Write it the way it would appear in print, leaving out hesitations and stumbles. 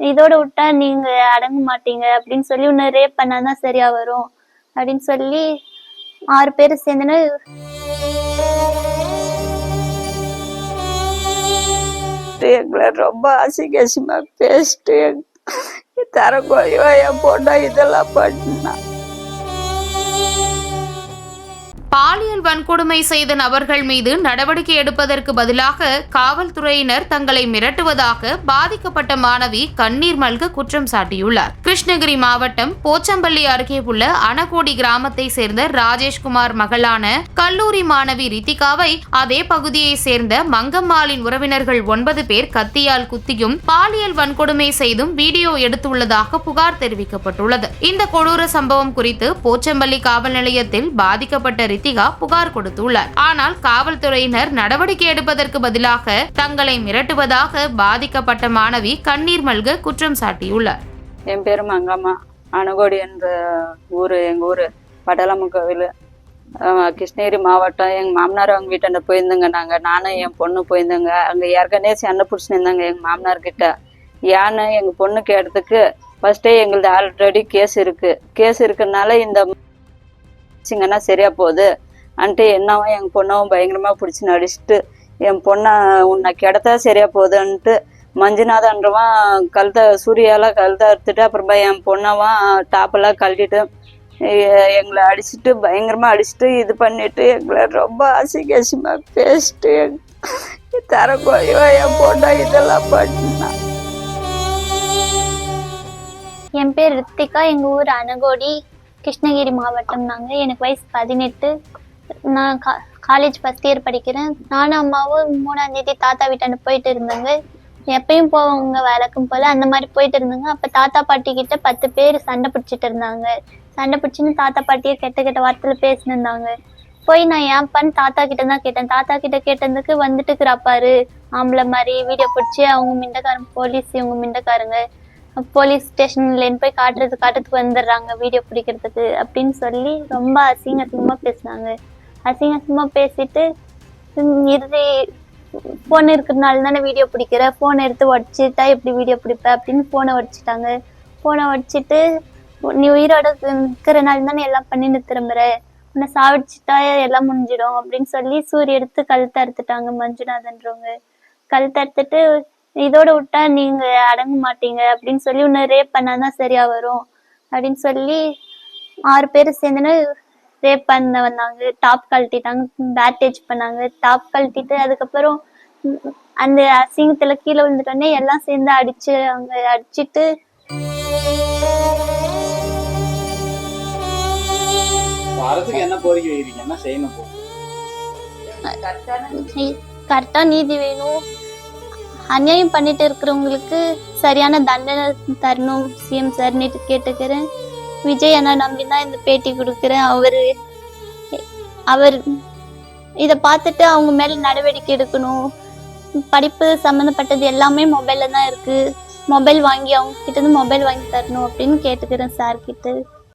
இதோட விட்டா நீங்க அடங்க மாட்டீங்க அப்படின்னு சொல்லி உன்னை ரேப் பண்ணாதான் சரியா வரும் அப்படின்னு சொல்லி 6 பேர் சேர்ந்துன்னு எங்களை ரொம்ப அசிங்கமா பேசிட்டு தரக்குறைவா என் பொண்ணா இதெல்லாம் பண்ணா. பாலியல் வன்கொடுமை செய்த நபர்கள் மீது நடவடிக்கை எடுப்பதற்கு பதிலாக காவல்துறையினர் தங்களை மிரட்டுவதாக பாதிக்கப்பட்ட மாணவி கண்ணீர் மல்க குற்றம் சாட்டியுள்ளார். கிருஷ்ணகிரி மாவட்டம் போச்சம்பள்ளி அருகே உள்ள அனகோடி கிராமத்தை சேர்ந்த ராஜேஷ்குமார் மகளான கல்லூரி மாணவி ரித்திகாவை அதே பகுதியை சேர்ந்த மங்கம்மாளின் உறவினர்கள் 9 பேர் கத்தியால் குத்தியும் பாலியல் வன்கொடுமை செய்தும் வீடியோ எடுத்துள்ளதாக புகார் தெரிவிக்கப்பட்டுள்ளது. இந்த கொடூர சம்பவம் குறித்து போச்சம்பள்ளி காவல் நிலையத்தில் பாதிக்கப்பட்ட ரித்திகா புகார் கொடுத்துள்ளார். ஆனால் காவல்துறையினர் நடவடிக்கை எடுப்பதற்கு பதிலாக தங்களை மிரட்டுவதாக பாதிக்கப்பட்ட மாணவி கண்ணீர் மல்க குற்றம் சாட்டியுள்ளார். என் பேரு மங்கம்மா, அனகோடி என்ற ஊரு, எங்க ஊரு படலம்ம கோவில், கிருஷ்ணகிரி மாவட்டம். எங்க மாமனார் அவங்க வீட்டாண்ட போயிருந்தோங்க. நானும் என் பொண்ணு போயிருந்தோங்க. அங்க ஏற்கனவே சண்டை பிடிச்சிருந்தாங்க எங்க மாமனார் கிட்ட. ஏன்னு எங்க பொண்ணு கேட்டதுக்கு ஃபர்ஸ்டே எங்களுக்கு ஆல்ரெடி கேஸ் இருக்குனால இந்த ங்கன்னா சரியா போகுது அன்ட்டு என்னவும் எங்க பொண்ணவும் பயங்கரமா பிடிச்சி நடிச்சுட்டு என் பொண்ணை உன்னை கிடத்தா சரியா போகுதுன்ட்டு மஞ்சுநாதன்றவன் சூர்யாலாம் கழுத்தை அறுத்துட்டு அப்புறமா என் பொண்ணவன் டாப்பெல்லாம் கழட்டிட்டு எங்களை அடிச்சுட்டு பயங்கரமா அடிச்சுட்டு இது பண்ணிட்டு எங்களை ரொம்ப அசிங்கமா பேசிட்டு தரக்குறைவா என் பொண்ணா இதெல்லாம் பண்ணா. என் பேர் ரித்திகா, எங்க ஊர் அனகோடி, கிருஷ்ணகிரி மாவட்டம். எனக்கு வயசு 18. நான் காலேஜ் ஃபர்ஸ்ட் இயர் படிக்கிறேன். நானும் அம்மாவும் 3ஆம் தேதி தாத்தா வீட்டாண்ட போயிட்டு இருந்தாங்க. எப்பயும் போவாங்க வழக்கம் போல அந்த மாதிரி போயிட்டு இருந்தாங்க. அப்ப தாத்தா பாட்டி கிட்ட 10 பேர் சண்டை பிடிச்சிட்டு இருந்தாங்க. சண்டை பிடிச்சின்னு தாத்தா பாட்டியை கெட்ட வார்த்தையில பேசினிருந்தாங்க. போய் நான் ஏன்பான்னு தாத்தா கிட்ட தான் கேட்டேன். தாத்தா கிட்ட கேட்டதுக்கு வந்துட்டு இருக்கிறாப்பாரு ஆம்பளை மாதிரி வீடியோ பிடிச்சி அவங்க மிண்டக்காரங்க போலீஸ், இவங்க மிண்டக்காரங்க போலீஸ் ஸ்டேஷன்லேன்னு போய் காட்டுறதுக்கு வந்துடுறாங்க வீடியோ பிடிக்கிறதுக்கு அப்படின்னு சொல்லி ரொம்ப அசிங்கமா பேசினாங்க. அசிங்கமா பேசிட்டு இறுதி ஃபோன் இருக்கிறதுனால தானே வீடியோ பிடிக்கிற, ஃபோனை எடுத்து உடச்சிட்டா எப்படி வீடியோ பிடிப்ப அப்படின்னு ஃபோனை உடச்சிட்டாங்க. ஃபோனை உடச்சிட்டு நீ உயிரோட இருக்கிறனால தானே எல்லாம் பண்ணிட்டு திரும்புற, உன்னை சாவிச்சிட்டா எல்லாம் முடிஞ்சிடும் அப்படின்னு சொல்லி சூரிய எடுத்து கழுத்தை அறுத்துட்டாங்க. மஞ்சுநாதன்றவங்க கழுத்தை அறுத்துட்டு இதோட விட்டா நீங்க அடங்க மாட்டீங்க அப்படின்னு சொல்லி உன்னை ரேப் பண்ணாதான் சரியா வரும் அப்படின்னு சொல்லி 6 பேர் சேர்ந்துன்னு ரேப் பண்ண வந்தாங்க. டாப் கழட்டிட்டாங்க, பேட்டேஜ் பண்ணாங்க. டாப் கழட்டிட்டு அதுக்கப்புறம் அந்த அசிங்கத்துல கீழே விழுந்துட்டோன்னே எல்லாம் சேர்ந்து அடிச்சுட்டு கரெக்டா நீதி வேணும். அநியாயம் பண்ணிட்டு இருக்கிறவங்களுக்கு சரியான தண்டனை தரணும் சிஎம் சார் கேட்டுக்கிறேன். விஜய் அண்ணா நம்பிதான் இந்த பேட்டி கொடுக்குறேன். அவர் இதை பார்த்துட்டு அவங்க மேல நடவடிக்கை எடுக்கணும். படிப்பு சம்மந்தப்பட்டது எல்லாமே மொபைல்ல தான் இருக்கு. மொபைல் வாங்கி அவங்க கிட்ட இருந்து மொபைல் வாங்கி தரணும் அப்படின்னு கேட்டுக்கிறேன் சார் கிட்ட.